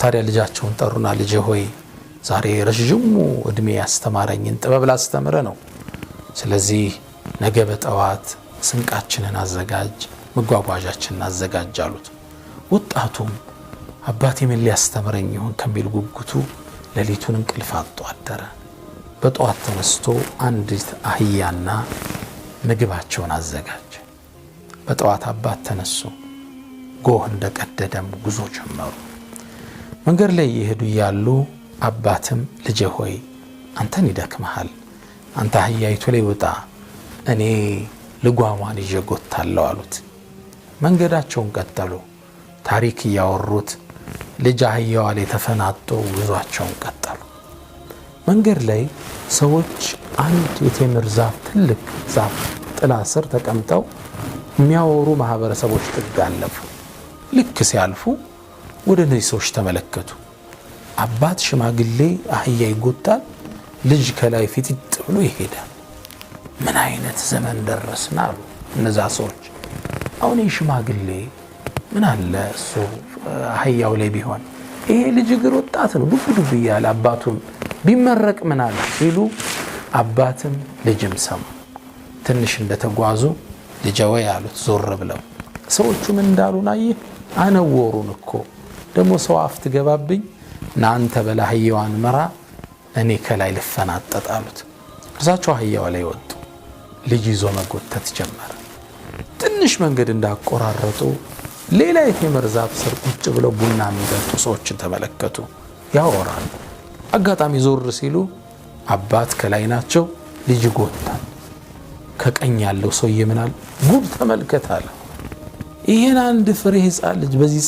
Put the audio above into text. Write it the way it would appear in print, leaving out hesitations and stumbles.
ታዲያ ልጃቸውን ጠሩና ልጄ ሆይ ዛሬ ረጅሙ እድሜ ያስተማረኝን ጥበብ ላስተምረ ነው። ስለዚህ ነገ በጠዋት ስንቃችንን አዘጋጅ፣ መጓጓዣችንን አዘጋጅ አሉት። ወጣቱም አባቴ ምን ሊያስተምረኝ ይሆን ከሚል ጉጉቱ ሌሊቱን እንቅልፍ አጥቶ አደረ። በጠዋት ተነስቶ አንዲት አህያና ምግባቸውን አዘጋጀ። በጠዋት አባት ተነሱ። ጎህ እንደቀደደም ጉዞ ጀመሩ። መንገድ ላይ እየሄዱ ያሉ አባትም ልጄ ሆይ አንተን ይደክመሃል፣ አንተ አህያይቱ ላይ ውጣ፣ እኔ ልጓሟን ይዤ ጎታለሁ አሉት። መንገዳቸውን ቀጠሉ። ታሪክ እያወሩት ልጅ አህያዋ ላይ ተፈናጦ ጉዟቸውን ቀጠሉ። መንገድ ላይ ሰዎች አንድ የቴምር ዛፍ ትልቅ ዛፍ ጥላ ስር ተቀምጠው የሚያወሩ ማህበረሰቦች ጥግ አለፉ። ልክ ሲያልፉ ወደ እነዚህ ሰዎች ተመለከቱ። አባት ሽማግሌ አህያ ይጎታል፣ ልጅ ከላይ ፊት ብሎ ይሄዳል። ምን አይነት ዘመን ደረስን አሉ እነዛ ሰዎች። አሁን ሽማግሌ ምን አለ እሱ አህያው ላይ ቢሆን፣ ይሄ ልጅ እግር ወጣት ነው ዱብ ዱብ እያለ አባቱን ቢመረቅ ምን አለ ሲሉ አባትም ልጅም ሰሙ። ትንሽ እንደተጓዙ ልጄ ወይ አሉት ዞር ብለው። ሰዎቹ ምን እንዳሉን አየህ? አነወሩን እኮ ደግሞ ሰው አፍ ትገባብኝ፣ እናንተ በላ አህያዋን መራ፣ እኔ ከላይ ልፈናጠጥ አሉት። እርሳቸው አህያዋ ላይ ወጡ። ልጅ ይዞ መጎተት ጀመረ። ትንሽ መንገድ እንዳቆራረጡ ሌላ የቴምር ዛፍ ስር ቁጭ ብለው ቡና የሚጠጡ ሰዎችን ተመለከቱ። ያወራሉ። አጋጣሚ ዞር ሲሉ አባት ከላይ ናቸው፣ ልጅ ጎታል። ከቀኝ ያለው ሰውዬ ምናል ጉድ ተመልከታለ። ይሄን አንድ ፍሬ ሕፃን ልጅ በዚህ